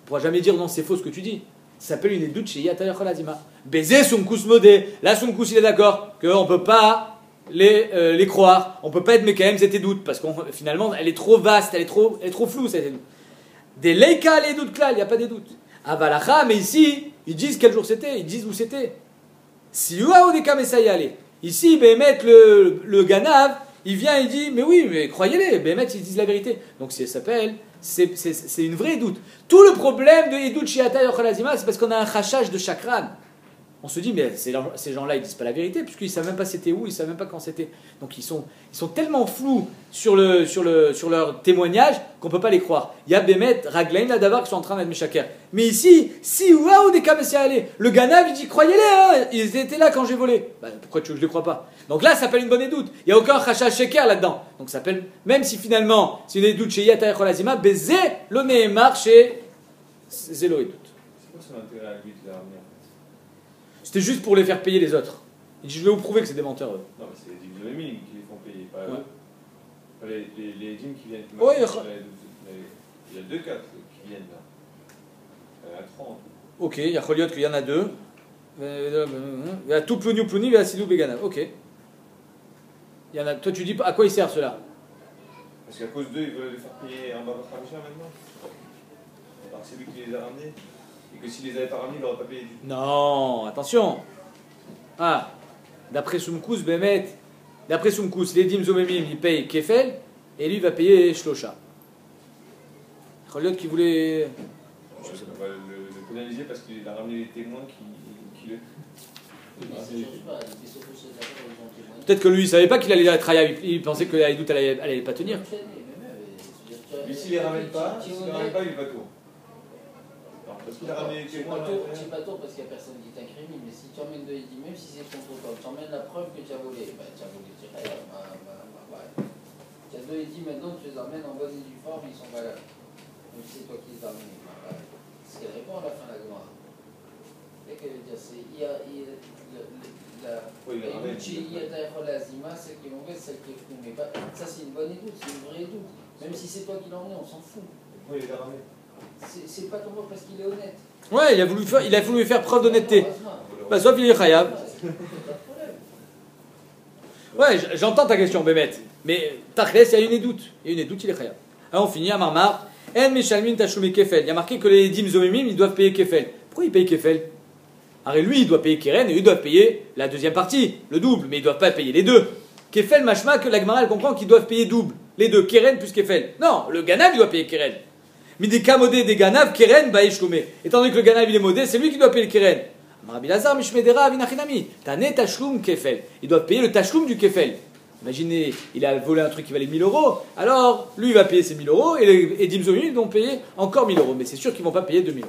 On pourra jamais dire non, c'est faux ce que tu dis. Ça s'appelle une édoute chez Yata Yachol Azima. Baiser Sumkus Modé. Là, Sumkus, il est d'accord qu'on ne peut pas les croire. On ne peut pas être Mekahem cette édoute. Parce que finalement, elle est trop vaste, elle est trop floue cette édoute. Des Leika, les doutes clals, il n'y a pas des doutes. Avalacha, mais ici, ils disent quel jour c'était, ils disent où c'était. Si Uaodeka Messayale. Ici, Bémet, le Ganav, il vient et dit, mais oui, mais croyez-les, Bémet, ils disent la vérité. Donc ça s'appelle, c'est une vraie doute. Tout le problème de Edout Shiata Yochel Azima, c'est parce qu'on a un rachage de chakran. On se dit, mais ces gens-là, ils disent pas la vérité, puisqu'ils ne savent même pas c'était où, ils ne savent même pas quand c'était. Donc ils sont tellement flous sur leur témoignage qu'on ne peut pas les croire. Il y a Bémet, Raglaim, Ladavar qui sont en train d'être méchaker. Mais ici, si waouh des Kamessia allés, le Ganav, il dit, croyez-les, hein, ils étaient là quand j'ai volé. Ben, pourquoi tu veux que je ne les crois pas? Donc là, ça s'appelle une bonne édoute. Il n'y a aucun rachage sheker là-dedans. Donc ça s'appelle, même si finalement, c'est une édoute chez Yata Yachol Azima, Bézé, l'onéemar chez Zélo édoute. C'est quoi son intérêt à lui de la ramener en fait? C'était juste pour les faire payer les autres. Il dit, je vais vous prouver que c'est des menteurs. Eux. Non, mais c'est les dîmes de Mémine qui les font payer, pas eux. Enfin, les dîmes qui viennent. Ouais, il y a 2 cas qui viennent là. Il y en a 3 en tout. Ok, il y a Choliot qu'il y en a 2. Il y a tout Plouni, il y a Sidou Begana. Ok. Il y en a, toi, tu dis à quoi ils servent ceux-là? Parce qu'à cause d'eux, ils veulent les faire payer un Baba Khamisha maintenant. Alors que c'est lui qui les a ramenés. Et que s'il les avait pas ramenés, il n'aurait pas payé du tout. Non, attention. Ah, d'après Soumkous, Bémet, d'après Soumkous, les Dim Zomemim, ils payent Kefel, et lui, il va payer Shlosha. Choliot qui voulait. On va le pénaliser parce qu'il a ramené les témoins qui le. Peut-être que lui, il savait pas qu'il allait être Hayab, il pensait que la Edout, elle allait pas tenir. Mais s'il les ramène pas, il est pas tour. Parce qu'il a ramené les témoins. C'est pas tôt parce qu'il n'y a personne qui t'incrimine, mais si tu emmènes de Edim, même si c'est contre toi, tu emmènes la preuve que tu as volé, tu as volé, tu as deux Edim maintenant, tu les emmènes en bonne et due forme, ils sont valables. Même si c'est toi qui les as amenés. C'est ce qu'elle répond à la fin de la Gemara. C'est qu'elle veut dire, c'est celle qui est mauvaise, celle qui est floue. Mais ça, c'est une bonne édoute, c'est une vraie édoute. Même si c'est toi qui l'as emmené, on s'en fout. Oui, il les a ramenés. C'est pas ton mot parce qu'il est honnête. Ouais, il a voulu faire preuve d'honnêteté. Bah, sauf il est Hayab. Ouais, j'entends ta question, Bémet. Mais Tachles, il y a une édoute. Il y a une édoute, il est Hayab. Alors on finit à Marmar. En Meshalmin Tashloumi Kefel. Il y a marqué que les Dim Zomimim, ils doivent payer Kefel. Pourquoi ils payent Kefel? Alors lui, il doit payer Keren et eux doivent payer la deuxième partie, le double, mais ils ne doivent pas payer les deux. Kefel, machma, que la Gemara, elle comprend qu'ils doivent payer double. Les deux, Keren plus Kefel. Non, le Ganav, il doit payer Keren. Mais des cas modés des Ganav, Keren, bah Yeshloumé. Étant donné que le Ganav, il est modé, c'est lui qui doit payer le Keren. Rabbi Lazar, Mishmedera, Avinachinami. Tane Tashloum Kefel. Ils doivent payer le Tashloum du Kefel. Imaginez, il a volé un truc qui valait 1000 €, alors lui, il va payer ses 1000 € et les Dim Zomim, ils vont payer encore 1000 €. Mais c'est sûr qu'ils ne vont pas payer 2000 €.